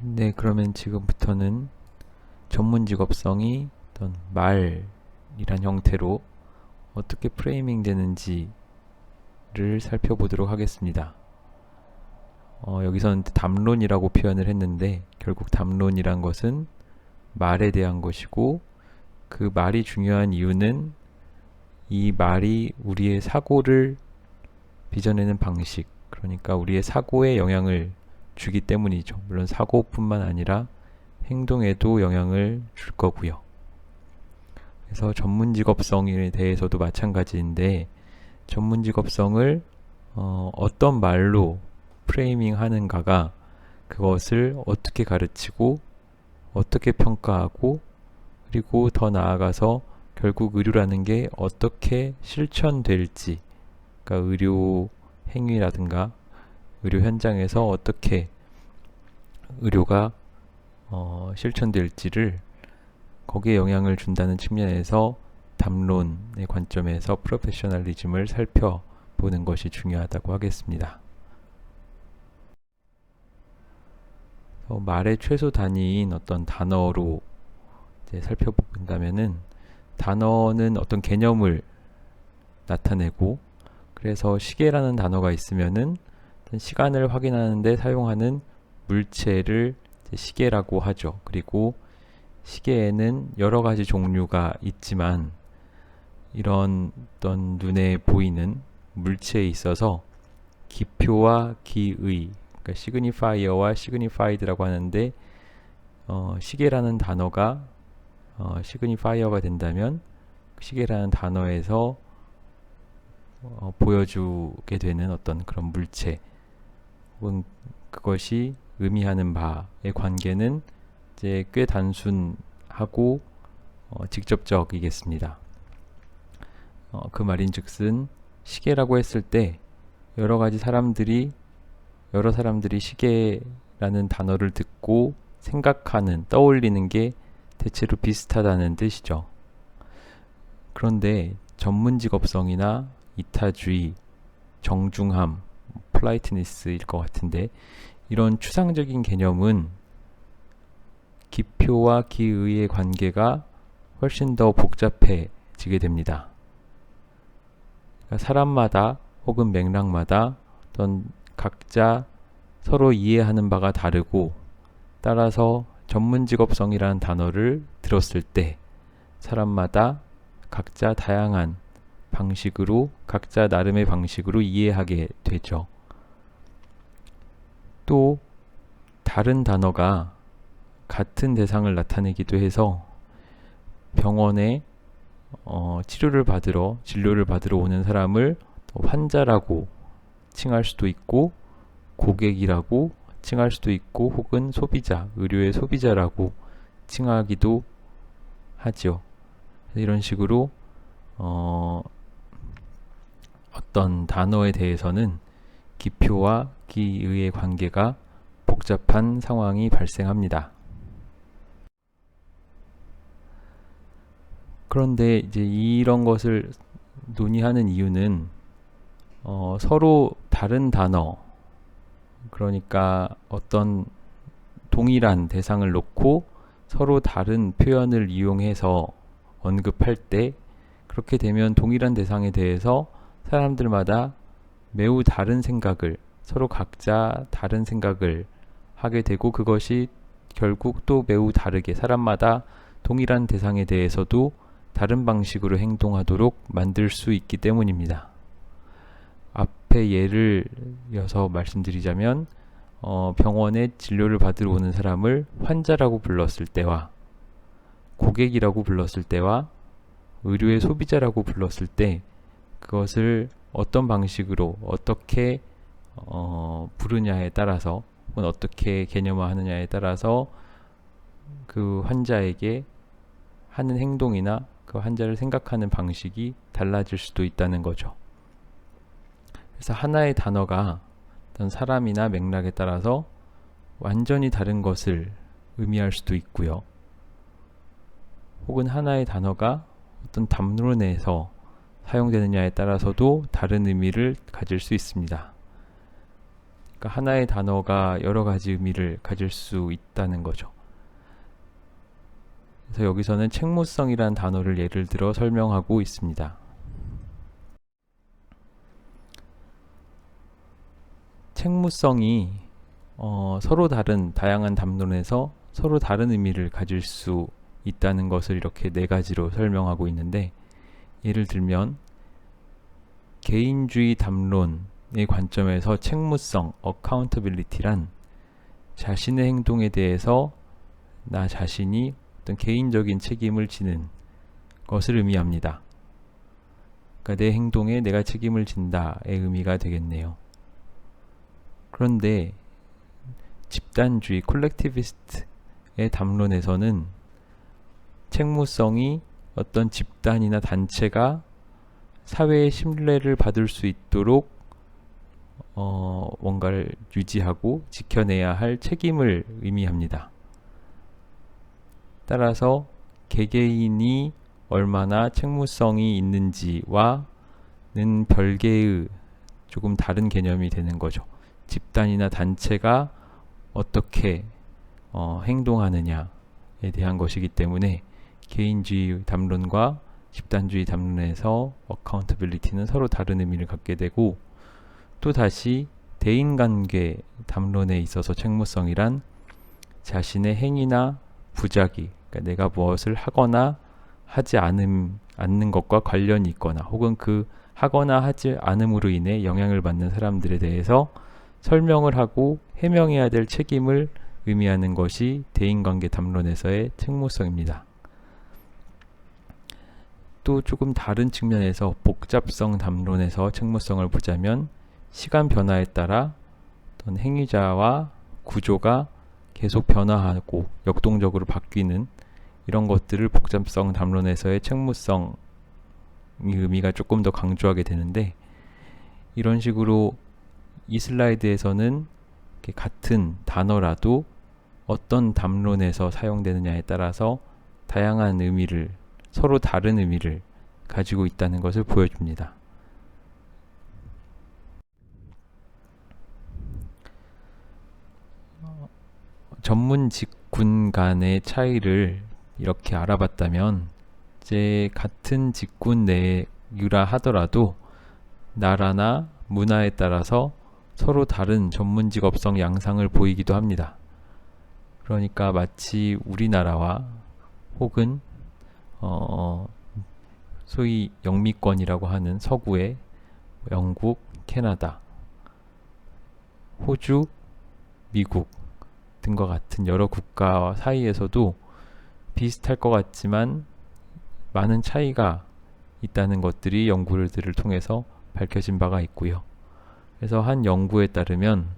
네, 그러면 지금부터는 전문 직업성이 어떤 말이란 형태로 어떻게 프레이밍 되는지를 살펴보도록 하겠습니다. 여기서는 담론이라고 표현을 했는데 결국 담론이란 것은 말에 대한 것이고, 그 말이 중요한 이유는 이 말이 우리의 사고를 빚어내는 방식, 그러니까 우리의 사고에 영향을 주기 때문이죠. 물론 사고뿐만 아니라 행동에도 영향을 줄 거고요. 그래서 전문 직업성에 대해서도 마찬가지인데, 전문 직업성을 어떤 말로 프레이밍 하는가가 그것을 어떻게 가르치고 어떻게 평가하고, 그리고 더 나아가서 결국 의료라는 게 어떻게 실천될지, 그러니까 의료 행위라든가 의료 현장에서 어떻게 의료가 실천될지를 거기에 영향을 준다는 측면에서 담론의 관점에서 프로페셔널리즘을 살펴보는 것이 중요하다고 하겠습니다. 말의 최소 단위인 어떤 단어로 이제 살펴본다면은, 단어는 어떤 개념을 나타내고, 그래서 시계라는 단어가 있으면은 시간을 확인하는데 사용하는 물체를 시계라고 하죠. 그리고 시계에는 여러 가지 종류가 있지만 이런 어떤 눈에 보이는 물체에 있어서 기표와 기의, 그러니까 시그니파이어와 시그니파이드라고 하는데, 시계라는 단어가 시그니파이어가 된다면 시계라는 단어에서 보여주게 되는 어떤 그런 물체, 혹은 그것이 의미하는 바의 관계는 이제 꽤 단순하고 직접적이겠습니다. 그 말인즉슨 시계라고 했을 때 여러 사람들이 시계라는 단어를 듣고 생각하는, 떠올리는 게 대체로 비슷하다는 뜻이죠. 그런데 전문 직업성이나 이타주의, 정중함, 폴라이트니스일 것 같은데, 이런 추상적인 개념은 기표와 기의의 관계가 훨씬 더 복잡해지게 됩니다. 그러니까 사람마다 혹은 맥락마다 어떤 각자 서로 이해하는 바가 다르고, 따라서 전문 직업성이라는 단어를 들었을 때 사람마다 각자 다양한 방식으로, 각자 나름의 방식으로 이해하게 되죠. 또 다른 단어가 같은 대상을 나타내기도 해서 병원에 진료를 받으러 오는 사람을 환자라고 칭할 수도 있고, 고객이라고 칭할 수도 있고, 혹은 소비자, 의료의 소비자라고 칭하기도 하죠. 이런 식으로 어떤 단어에 대해서는 기표와 기의의 관계가 복잡한 상황이 발생합니다. 그런데 이제 이런 것을 논의하는 이유는 서로 다른 단어, 그러니까 어떤 동일한 대상을 놓고 서로 다른 표현을 이용해서 언급할 때, 그렇게 되면 동일한 대상에 대해서 사람들마다 매우 다른 생각을, 서로 각자 다른 생각을 하게 되고, 그것이 결국 또 매우 다르게 사람마다 동일한 대상에 대해서도 다른 방식으로 행동하도록 만들 수 있기 때문입니다. 앞에 예를 이어서 말씀드리자면, 병원에 진료를 받으러 오는 사람을 환자라고 불렀을 때와 고객이라고 불렀을 때와 의료의 소비자라고 불렀을 때, 그것을 어떤 방식으로 어떻게 부르냐에 따라서, 혹은 어떻게 개념화하느냐에 따라서 그 환자에게 하는 행동이나 그 환자를 생각하는 방식이 달라질 수도 있다는 거죠. 그래서 하나의 단어가 어떤 사람이나 맥락에 따라서 완전히 다른 것을 의미할 수도 있고요. 혹은 하나의 단어가 어떤 담론에서 사용되느냐에 따라서도 다른 의미를 가질 수 있습니다. 그러니까 하나의 단어가 여러 가지 의미를 가질 수 있다는 거죠. 그래서 여기서는 책무성이라는 단어를 예를 들어 설명하고 있습니다. 책무성이 서로 다른 다양한 담론에서 서로 다른 의미를 가질 수 있다는 것을 이렇게 네 가지로 설명하고 있는데, 예를 들면 개인주의 담론의 관점에서 책무성, accountability란 자신의 행동에 대해서 나 자신이 어떤 개인적인 책임을 지는 것을 의미합니다. 그러니까 내 행동에 내가 책임을 진다의 의미가 되겠네요. 그런데 집단주의, 콜렉티비스트의 담론에서는 책무성이 어떤 집단이나 단체가 사회의 신뢰를 받을 수 있도록 뭔가를 유지하고 지켜내야 할 책임을 의미합니다. 따라서 개개인이 얼마나 책무성이 있는지와는 별개의 조금 다른 개념이 되는 거죠. 집단이나 단체가 어떻게 행동하느냐에 대한 것이기 때문에 개인주의 담론과 집단주의 담론에서 accountability는 서로 다른 의미를 갖게 되고, 또 다시 대인관계 담론에 있어서 책무성이란 자신의 행위나 부작위, 그러니까 내가 무엇을 하거나 하지 않는 것과 관련이 있거나 혹은 그 하거나 하지 않음으로 인해 영향을 받는 사람들에 대해서 설명을 하고 해명해야 될 책임을 의미하는 것이 대인관계 담론에서의 책무성입니다. 또 조금 다른 측면에서 복잡성 담론에서 책무성을 보자면 시간 변화에 따라 어떤 행위자와 구조가 계속 변화하고 역동적으로 바뀌는 이런 것들을 복잡성 담론에서의 책무성의 의미가 조금 더 강조하게 되는데, 이런 식으로 이 슬라이드에서는 같은 단어라도 어떤 담론에서 사용되느냐에 따라서 다양한 의미를, 서로 다른 의미를 가지고 있다는 것을 보여줍니다. 전문 직군 간의 차이를 이렇게 알아봤다면, 이제 같은 직군 내유라 하더라도 나라나 문화에 따라서 서로 다른 전문 직업성 양상을 보이기도 합니다. 그러니까 마치 우리나라와 혹은 소위 영미권이라고 하는 서구의 영국, 캐나다, 호주, 미국 등과 같은 여러 국가 사이에서도 비슷할 것 같지만 많은 차이가 있다는 것들이 연구들을 통해서 밝혀진 바가 있고요. 그래서 한 연구에 따르면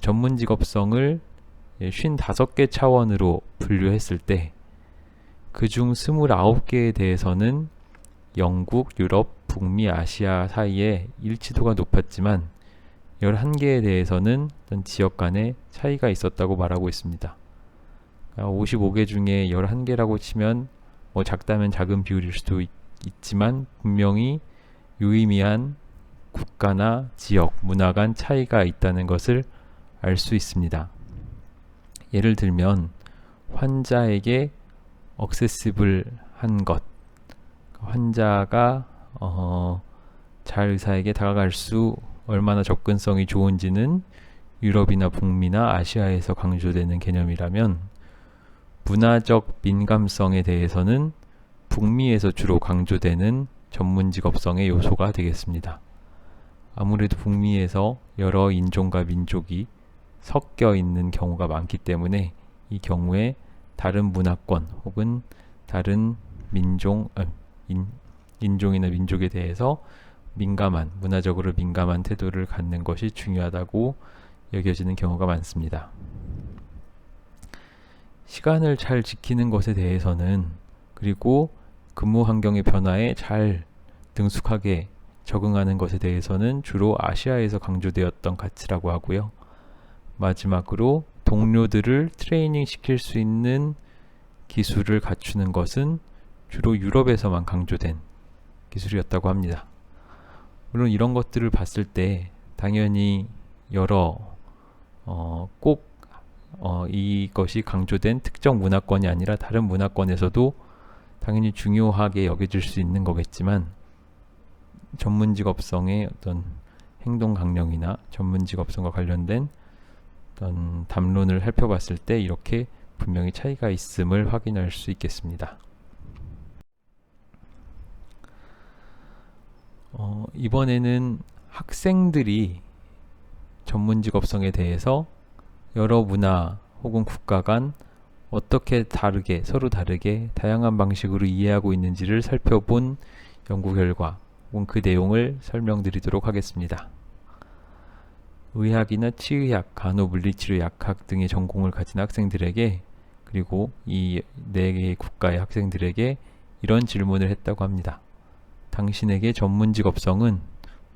전문 직업성을 55개 차원으로 분류했을 때 그중 29개에 대해서는 영국, 유럽, 북미, 아시아 사이에 일치도가 높았지만 11개에 대해서는 어떤 지역 간의 차이가 있었다고 말하고 있습니다. 55개 중에 11개라고 치면 작다면 작은 비율일 수도 있지만 분명히 유의미한 국가나 지역, 문화 간 차이가 있다는 것을 알 수 있습니다. 예를 들면 환자에게 억세시블한 것, 환자가 잘 의사에게 다가갈 수 얼마나 접근성이 좋은지는 유럽이나 북미나 아시아에서 강조되는 개념이라면, 문화적 민감성에 대해서는 북미에서 주로 강조되는 전문 직업성의 요소가 되겠습니다. 아무래도 북미에서 여러 인종과 민족이 섞여 있는 경우가 많기 때문에 이 경우에 다른 문화권 혹은 다른 인종이나 민족에 대해서 문화적으로 민감한 태도를 갖는 것이 중요하다고 여겨지는 경우가 많습니다. 시간을 잘 지키는 것에 대해서는, 그리고 근무 환경의 변화에 잘 능숙하게 적응하는 것에 대해서는 주로 아시아에서 강조되었던 가치라고 하고요. 마지막으로 동료들을 트레이닝 시킬 수 있는 기술을 갖추는 것은 주로 유럽에서만 강조된 기술이었다고 합니다. 물론 이런 것들을 봤을 때 당연히 여러 꼭 이것이 강조된 특정 문화권이 아니라 다른 문화권에서도 당연히 중요하게 여겨질 수 있는 거겠지만, 전문 직업성의 어떤 행동 강령이나 전문 직업성과 관련된 어떤 담론을 살펴봤을 때 이렇게 분명히 차이가 있음을 확인할 수 있겠습니다. 이번에는 학생들이 전문 직업성에 대해서 여러 문화 혹은 국가 간 어떻게 다르게, 서로 다르게 다양한 방식으로 이해하고 있는지를 살펴본 연구 결과 혹은 그 내용을 설명드리도록 하겠습니다. 의학이나 치의학, 간호물리치료약학 등의 전공을 가진 학생들에게, 그리고 이 4개의 국가의 학생들에게 이런 질문을 했다고 합니다. 당신에게 전문 직업성은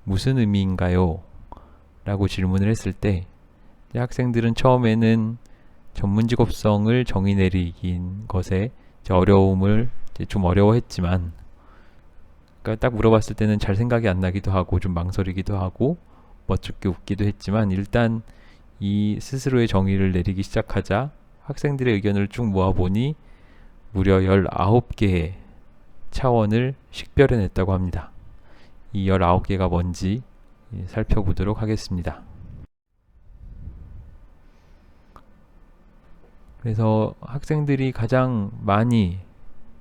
무슨 의미인가요? 라고 질문을 했을 때 학생들은 처음에는 전문 직업성을 정의 내리긴 것에 어려움을 좀 어려워했지만, 그러니까 딱 물어봤을 때는 잘 생각이 안 나기도 하고 좀 망설이기도 하고 멋쩍게 웃기도 했지만, 일단 이 스스로의 정의를 내리기 시작하자 학생들의 의견을 쭉 모아보니 무려 19개의 차원을 식별해냈다고 합니다. 이 19개가 뭔지 살펴보도록 하겠습니다. 그래서 학생들이 가장 많이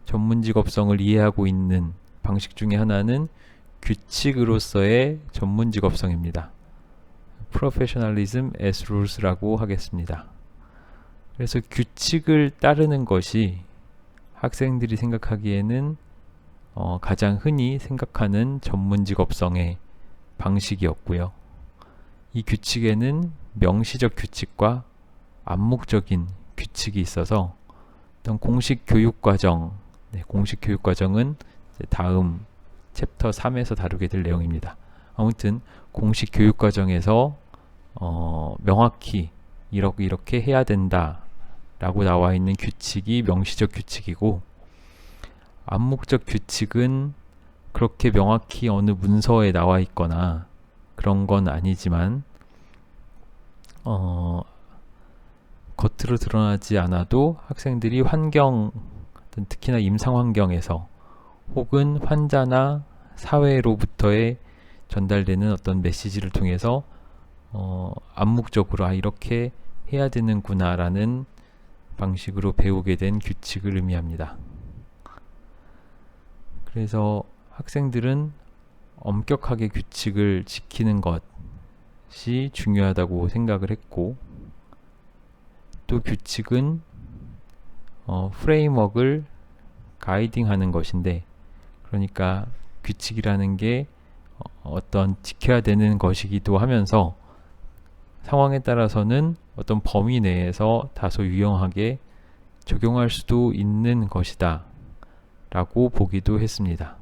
전문 직업성을 이해하고 있는 방식 중에 하나는 규칙으로서의 전문 직업성입니다. Professionalism as rules라고 하겠습니다. 그래서 규칙을 따르는 것이 학생들이 생각하기에는 가장 흔히 생각하는 전문 직업성의 방식이었고요. 이 규칙에는 명시적 규칙과 암묵적인 규칙이 있어서 어떤 공식 교육 과정, 공식 교육 과정은 다음 챕터 3에서 다루게 될 내용입니다. 아무튼 공식 교육 과정에서 명확히 이렇게 해야 된다 라고 나와 있는 규칙이 명시적 규칙이고, 암묵적 규칙은 그렇게 명확히 어느 문서에 나와 있거나 그런 건 아니지만 겉으로 드러나지 않아도 학생들이 환경, 특히나 임상 환경에서 혹은 환자나 사회로부터의 전달되는 어떤 메시지를 통해서 암묵적으로 이렇게 해야 되는구나 라는 방식으로 배우게 된 규칙을 의미합니다. 그래서 학생들은 엄격하게 규칙을 지키는 것이 중요하다고 생각을 했고, 또 규칙은 프레임워크를 가이딩하는 것인데, 그러니까 규칙이라는 게 어떤 지켜야 되는 것이기도 하면서 상황에 따라서는 어떤 범위 내에서 다소 유용하게 적용할 수도 있는 것이다 라고 보기도 했습니다.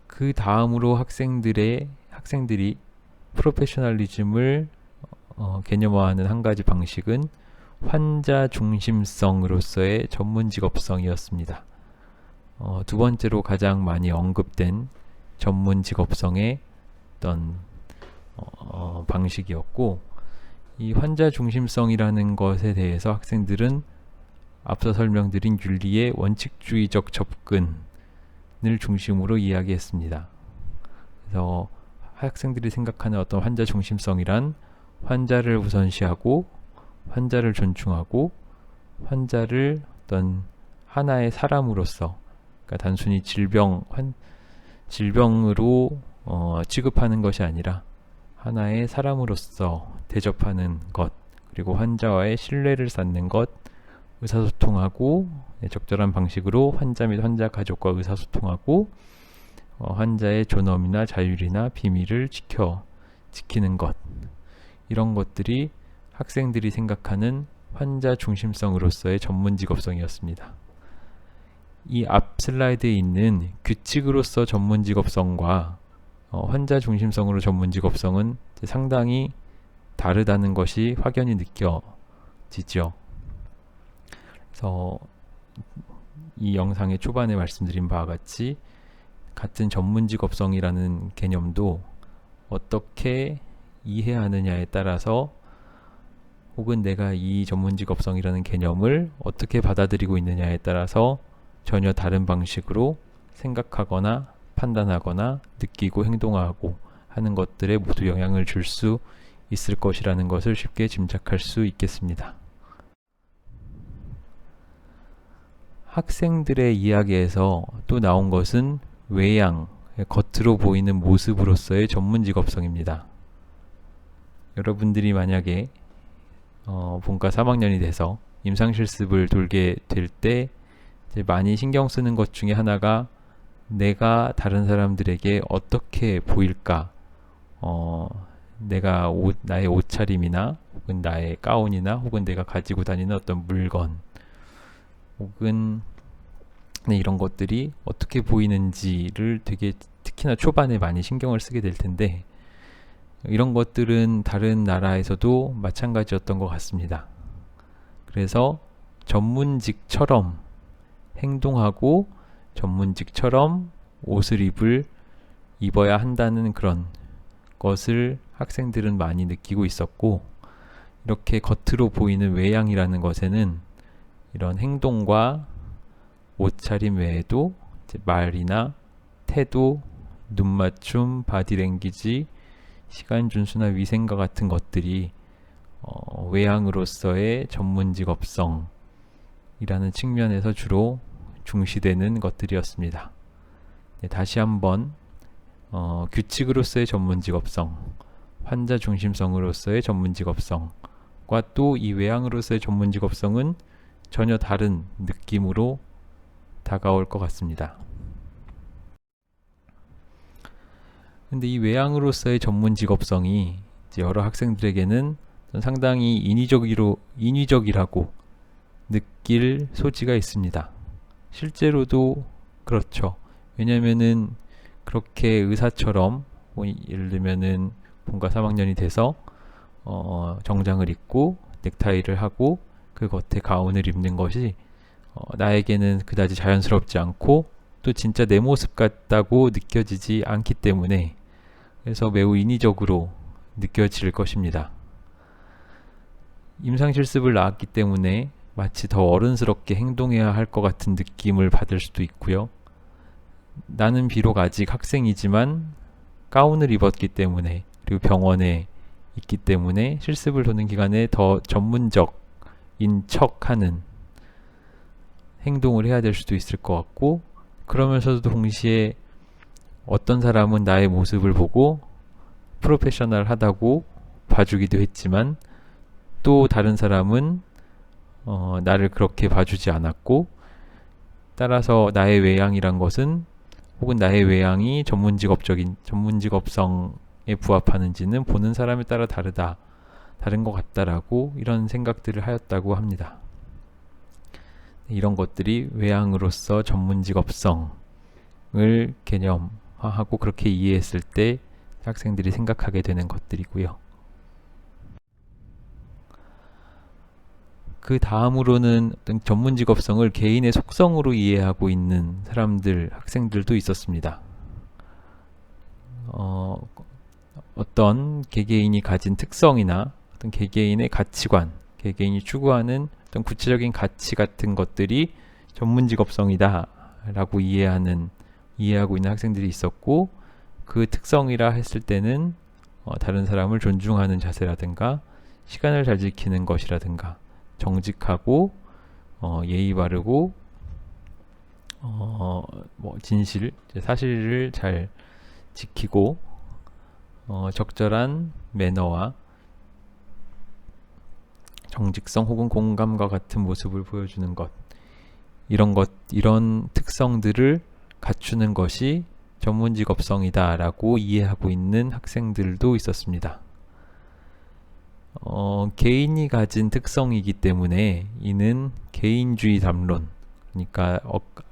그 다음으로 학생들이 프로페셔널리즘을 개념화하는 한 가지 방식은 환자 중심성으로서의 전문 직업성이었습니다. 두 번째로 가장 많이 언급된 전문 직업성의 어떤 방식이었고, 이 환자 중심성이라는 것에 대해서 학생들은 앞서 설명드린 윤리의 원칙주의적 접근을 중심으로 이야기했습니다. 그래서 학생들이 생각하는 어떤 환자 중심성이란 환자를 우선시하고 환자를 존중하고 환자를 어떤 하나의 사람으로서, 그러니까 단순히 질병으로 취급하는 것이 아니라 하나의 사람으로서 대접하는 것, 그리고 환자와의 신뢰를 쌓는 것, 의사소통하고 적절한 방식으로 환자 및 환자 가족과 의사소통하고 환자의 존엄이나 자율이나 비밀을 지키는 것, 이런 것들이 학생들이 생각하는 환자 중심성으로서의 전문 직업성이었습니다. 이 앞 슬라이드에 있는 규칙으로서 전문 직업성과 환자 중심성으로 전문 직업성은 상당히 다르다는 것이 확연히 느껴지죠. 그래서 이 영상의 초반에 말씀드린 바와 같이 같은 전문직업성이라는 개념도 어떻게 이해하느냐에 따라서, 혹은 내가 이 전문직업성이라는 개념을 어떻게 받아들이고 있느냐에 따라서 전혀 다른 방식으로 생각하거나 판단하거나 느끼고 행동하고 하는 것들에 모두 영향을 줄 수 있을 것이라는 것을 쉽게 짐작할 수 있겠습니다. 학생들의 이야기에서 또 나온 것은 외양, 겉으로 보이는 모습으로서의 전문직업성입니다. 여러분들이 만약에 본과 3학년이 돼서 임상실습을 돌게 될 때 많이 신경 쓰는 것 중에 하나가 내가 다른 사람들에게 어떻게 보일까, 나의 옷차림이나 혹은 나의 가운이나 혹은 내가 가지고 다니는 어떤 물건 혹은 이런 것들이 어떻게 보이는지를 되게 특히나 초반에 많이 신경을 쓰게 될 텐데, 이런 것들은 다른 나라에서도 마찬가지였던 것 같습니다. 그래서 전문직처럼 행동하고 전문직처럼 옷을 입어야 한다는 그런 것을 학생들은 많이 느끼고 있었고, 이렇게 겉으로 보이는 외양이라는 것에는 이런 행동과 옷차림 외에도 말이나 태도, 눈맞춤, 바디랭귀지, 시간 준수나 위생과 같은 것들이 외양으로서의 전문직업성이라는 측면에서 주로 중시되는 것들이었습니다. 네, 다시 한번 규칙으로서의 전문직업성, 환자 중심성으로서의 전문직업성과 또 이 외양으로서의 전문직업성은 전혀 다른 느낌으로 다가올 것 같습니다. 근데 이 외양으로서의 전문직업성이 여러 학생들에게는 상당히 인위적이라고 느낄 소지가 있습니다. 실제로도 그렇죠. 왜냐면은 그렇게 의사처럼 예를 들면은 본과 3학년이 돼서 정장을 입고 넥타이를 하고 그 겉에 가운을 입는 것이 나에게는 그다지 자연스럽지 않고 또 진짜 내 모습 같다고 느껴지지 않기 때문에, 그래서 매우 인위적으로 느껴질 것입니다. 임상실습을 나왔기 때문에 마치 더 어른스럽게 행동해야 할 것 같은 느낌을 받을 수도 있고요. 나는 비록 아직 학생이지만 가운을 입었기 때문에, 그리고 병원에 있기 때문에 실습을 도는 기간에 더 전문적인 척하는 행동을 해야 될 수도 있을 것 같고, 그러면서도 동시에 어떤 사람은 나의 모습을 보고 프로페셔널하다고 봐주기도 했지만, 또 다른 사람은 나를 그렇게 봐주지 않았고, 따라서 나의 외양이란 것은, 혹은 나의 외양이 전문직업성에 부합하는지는 보는 사람에 따라 다른 것 같다라고 이런 생각들을 하였다고 합니다. 이런 것들이 외양으로서 전문직업성을 개념화하고 그렇게 이해했을 때 학생들이 생각하게 되는 것들이고요. 그 다음으로는 어떤 전문직업성을 개인의 속성으로 이해하고 있는 학생들도 있었습니다. 어떤 개개인이 가진 특성이나 어떤 개개인의 가치관, 개개인이 추구하는 어떤 구체적인 가치 같은 것들이 전문직업성이다 라고 이해하고 있는 학생들이 있었고, 그 특성이라 했을 때는 다른 사람을 존중하는 자세라든가 시간을 잘 지키는 것이라든가 정직하고 예의 바르고 진실, 사실을 잘 지키고 적절한 매너와 정직성 혹은 공감과 같은 모습을 보여주는 것, 이런 특성들을 갖추는 것이 전문직업성이다 라고 이해하고 있는 학생들도 있었습니다. 개인이 가진 특성이기 때문에 이는 개인주의 담론, 그러니까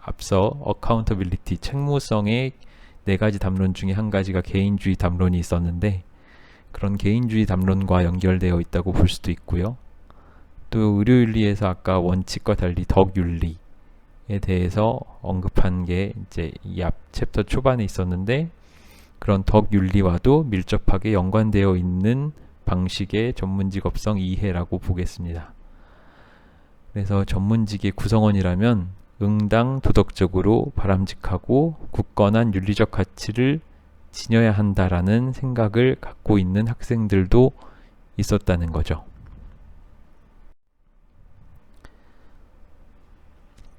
앞서 accountability, 책무성의 4가지 담론 중에 한 가지가 개인주의 담론이 있었는데, 그런 개인주의 담론과 연결되어 있다고 볼 수도 있고요. 또 의료윤리에서 아까 원칙과 달리 덕윤리에 대해서 언급한 게 이제 이 앞 챕터 초반에 있었는데, 그런 덕 윤리와도 밀접하게 연관되어 있는 방식의 전문직업성 이해라고 보겠습니다. 그래서 전문직의 구성원이라면 응당 도덕적으로 바람직하고 굳건한 윤리적 가치를 지녀야 한다라는 생각을 갖고 있는 학생들도 있었다는 거죠.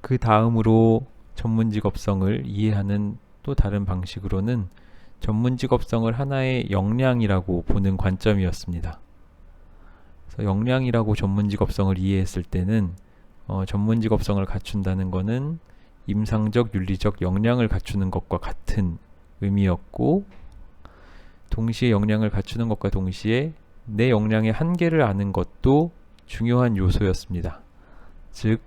그 다음으로 전문직업성을 이해하는 또 다른 방식으로는 전문직업성을 하나의 역량이라고 보는 관점이었습니다. 그래서 역량이라고 전문직업성을 이해했을 때는 전문직업성을 갖춘다는 것은 임상적 윤리적 역량을 갖추는 것과 같은 의미였고, 동시에 역량을 갖추는 것과 동시에 내 역량의 한계를 아는 것도 중요한 요소였습니다. 즉,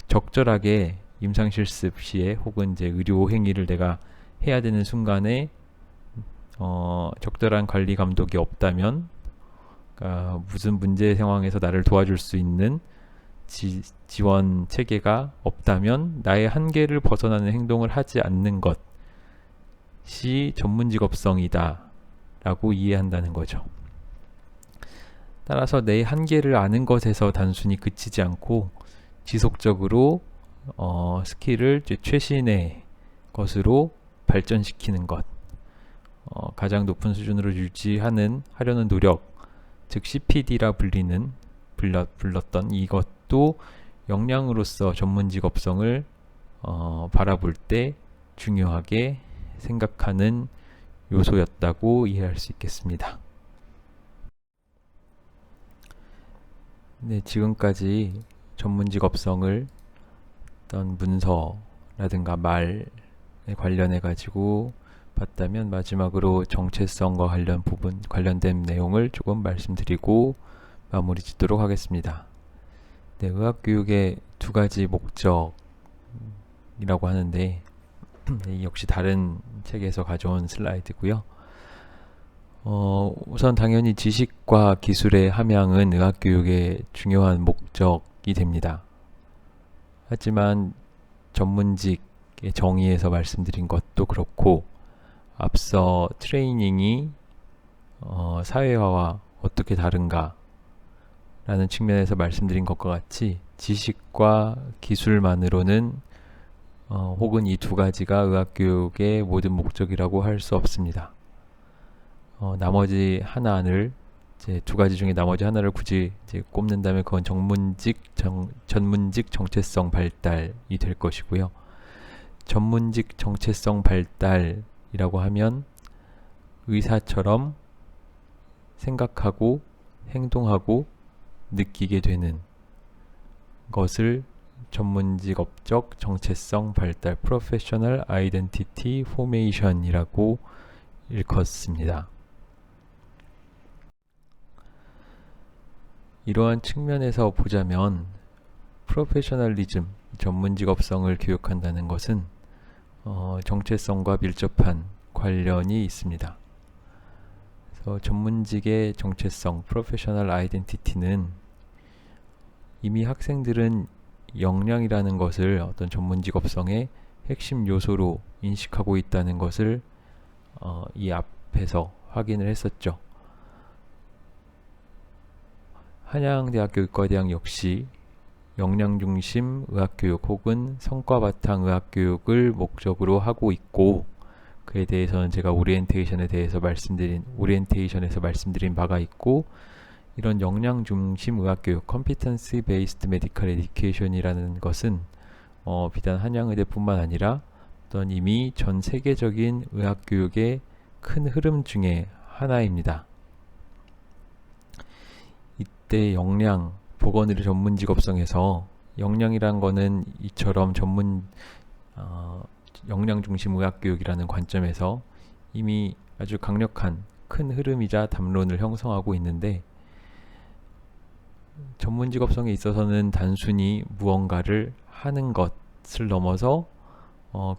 적절하게 임상실습 시에 혹은 이제 의료 행위를 내가 해야 되는 순간에 적절한 관리 감독이 없다면, 그러니까 무슨 문제 상황에서 나를 도와줄 수 있는 지원 체계가 없다면 나의 한계를 벗어나는 행동을 하지 않는 것이 전문직업성이다 라고 이해한다는 거죠. 따라서 내 한계를 아는 것에서 단순히 그치지 않고 지속적으로 스킬을 최신의 것으로 발전시키는 것, 가장 높은 수준으로 하려는 노력, 즉 CPD라 불렀던 이것도 역량으로서 전문직업성을 바라볼 때 중요하게 생각하는 요소였다고 이해할 수 있겠습니다. 네, 지금까지 전문직업성을 어떤 문서라든가 말에 관련해 가지고 봤다면, 마지막으로 정체성과 관련된 내용을 조금 말씀드리고 마무리 짓도록 하겠습니다. 네, 의학교육의 두 가지 목적이라고 하는데, 역시 다른 책에서 가져온 슬라이드고요. 우선 당연히 지식과 기술의 함양은 의학교육의 중요한 목적이 됩니다. 하지만 전문직의 정의에서 말씀드린 것도 그렇고, 앞서 트레이닝이 사회화와 어떻게 다른가 라는 측면에서 말씀드린 것과 같이 지식과 기술만으로는 혹은 이 두 가지가 의학교육의 모든 목적이라고 할 수 없습니다. 나머지 하나를, 이제 두 가지 중에 나머지 하나를 굳이 이제 꼽는다면 그건 전문직 정체성 발달이 될 것이고요. 전문직 정체성 발달이라고 하면 의사처럼 생각하고 행동하고 느끼게 되는 것을 전문직업적 정체성 발달 (Professional Identity Formation이라고 일컫습니다. 이러한 측면에서 보자면 프로페셔널리즘, 전문직업성을 교육한다는 것은 정체성과 밀접한 관련이 있습니다. 그래서 전문직의 정체성, 프로페셔널 아이덴티티는 이미 학생들은 역량이라는 것을 어떤 전문직업성의 핵심 요소로 인식하고 있다는 것을 이 앞에서 확인을 했었죠. 한양대학교 의과대학 역시 역량 중심 의학교육 혹은 성과 바탕 의학교육을 목적으로 하고 있고, 그에 대해서는 제가 오리엔테이션에서 말씀드린 바가 있고, 이런 역량 중심 의학교육 (Competency Based Medical Education이라는 것은 비단 한양의대뿐만 아니라 어떤 이미 전 세계적인 의학교육의 큰 흐름 중에 하나입니다. 이때 역량, 보건의료 전문직업성에서 역량이란 거는 이처럼 역량 중심 의학교육이라는 관점에서 이미 아주 강력한 큰 흐름이자 담론을 형성하고 있는데, 전문직업성에 있어서는 단순히 무언가를 하는 것을 넘어서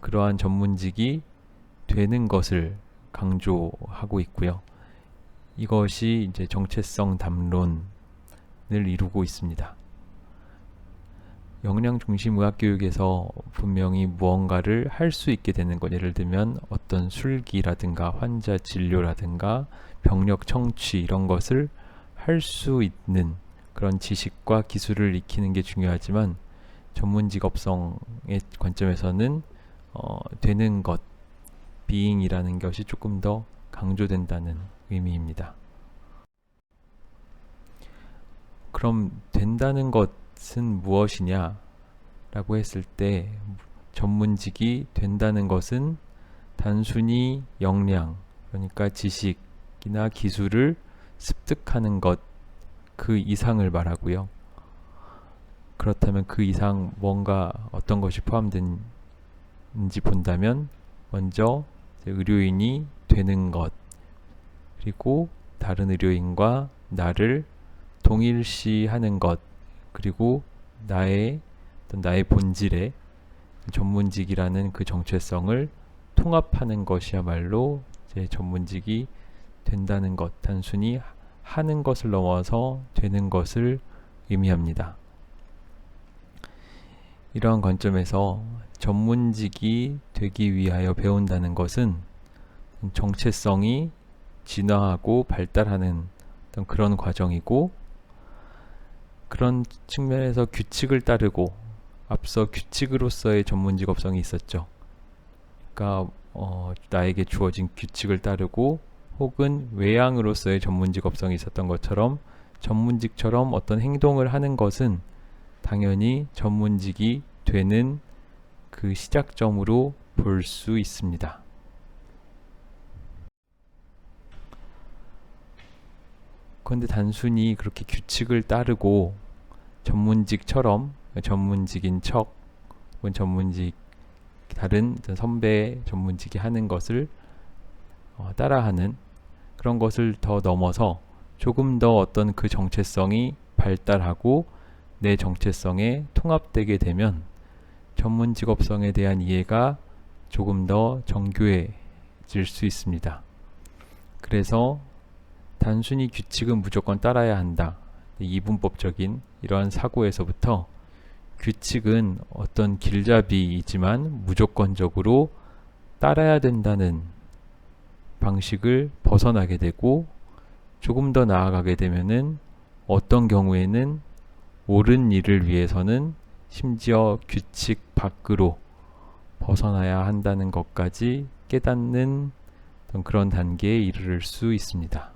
그러한 전문직이 되는 것을 강조하고 있고요. 이것이 이제 정체성 담론을 이루고 있습니다. 역량 중심 의학 교육에서 분명히 무언가를 할 수 있게 되는 것, 예를 들면 어떤 술기라든가 환자 진료라든가 병력 청취 이런 것을 할 수 있는 그런 지식과 기술을 익히는 게 중요하지만 전문 직업성의 관점에서는 되는 것, being이라는 것이 조금 더 강조된다는 의미입니다. 그럼 된다는 것은 무엇이냐 라고 했을 때 전문직이 된다는 것은 단순히 역량, 그러니까 지식이나 기술을 습득하는 것 그 이상을 말하고요. 그렇다면 그 이상 뭔가 어떤 것이 포함된지 본다면 먼저 의료인이 되는 것, 그리고 다른 의료인과 나를 동일시하는 것, 그리고 나의 본질의 전문직이라는 그 정체성을 통합하는 것이야말로 제 전문직이 된다는 것, 단순히 하는 것을 넘어서 되는 것을 의미합니다. 이러한 관점에서 전문직이 되기 위하여 배운다는 것은 정체성이 진화하고 발달하는 어떤 그런 과정이고, 그런 측면에서 규칙을 따르고, 앞서 규칙으로서의 전문 직업성이 있었죠. 그러니까 나에게 주어진 규칙을 따르고 혹은 외양으로서의 전문 직업성이 있었던 것처럼 전문직처럼 어떤 행동을 하는 것은 당연히 전문직이 되는 그 시작점으로 볼 수 있습니다. 그런데 단순히 그렇게 규칙을 따르고 전문직처럼 전문직인 척 혹은 전문직 다른 선배 전문직이 하는 것을 따라하는 그런 것을 더 넘어서 조금 더 어떤 그 정체성이 발달하고 내 정체성에 통합되게 되면 전문 직업성에 대한 이해가 조금 더 정교해질 수 있습니다. 그래서 단순히 규칙은 무조건 따라야 한다. 이분법적인 이러한 사고에서부터 규칙은 어떤 길잡이이지만 무조건적으로 따라야 된다는 방식을 벗어나게 되고, 조금 더 나아가게 되면은 어떤 경우에는 옳은 일을 위해서는 심지어 규칙 밖으로 벗어나야 한다는 것까지 깨닫는 그런 단계에 이르를 수 있습니다.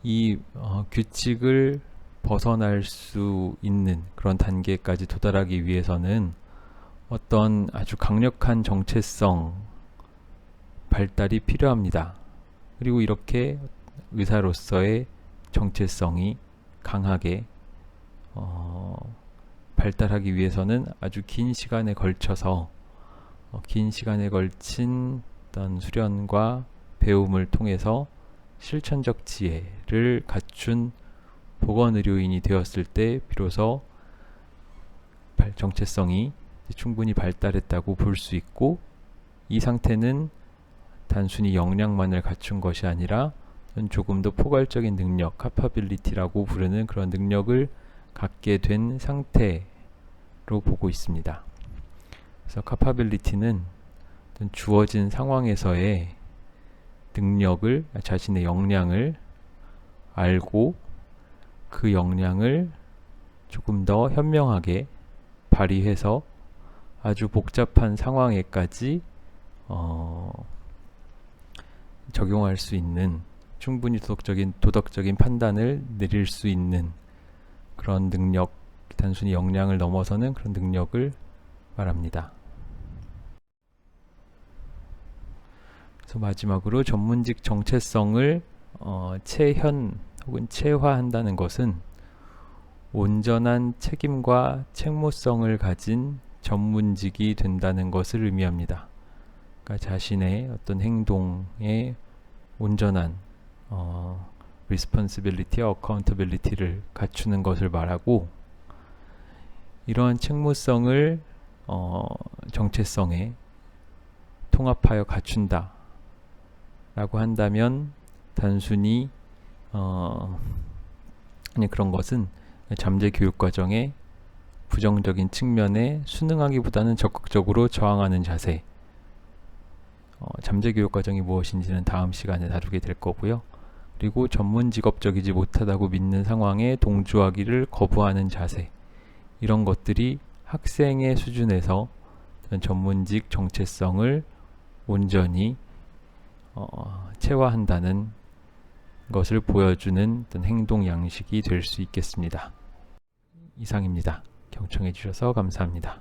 이 규칙을 벗어날 수 있는 그런 단계까지 도달하기 위해서는 어떤 아주 강력한 정체성 발달이 필요합니다. 그리고 이렇게 의사로서의 정체성이 강하게 발달하기 위해서는 아주 긴 시간에 걸쳐서 긴 시간에 걸친 어떤 수련과 배움을 통해서 실천적 지혜를 갖춘 보건의료인이 되었을 때 비로소 정체성이 충분히 발달했다고 볼 수 있고, 이 상태는 단순히 역량만을 갖춘 것이 아니라 조금 더 포괄적인 능력, capability라고 부르는 그런 능력을 갖게 된 상태로 보고 있습니다. 그래서 capability는 주어진 상황에서의 능력을, 자신의 역량을 알고 그 역량을 조금 더 현명하게 발휘해서 아주 복잡한 상황에까지 적용할 수 있는, 충분히 도덕적인 판단을 내릴 수 있는 그런 능력, 단순히 역량을 넘어서는 그런 능력을 말합니다. 그래서 마지막으로 전문직 정체성을 체현 혹은 체화한다는 것은 온전한 책임과 책무성을 가진 전문직이 된다는 것을 의미합니다. 그러니까 자신의 어떤 행동에 온전한 responsibility와 accountability를 갖추는 것을 말하고, 이러한 책무성을 정체성에 통합하여 갖춘다 라고 한다면 단순히 아니, 그런 것은 잠재 교육 과정의 부정적인 측면에 순응하기보다는 적극적으로 저항하는 자세. 잠재 교육 과정이 무엇인지는 다음 시간에 다루게 될 거고요. 그리고 전문 직업적이지 못하다고 믿는 상황에 동조하기를 거부하는 자세. 이런 것들이 학생의 수준에서 전문직 정체성을 온전히 체화한다는 것을 보여주는 어떤 행동 양식이 될 수 있겠습니다. 이상입니다. 경청해 주셔서 감사합니다.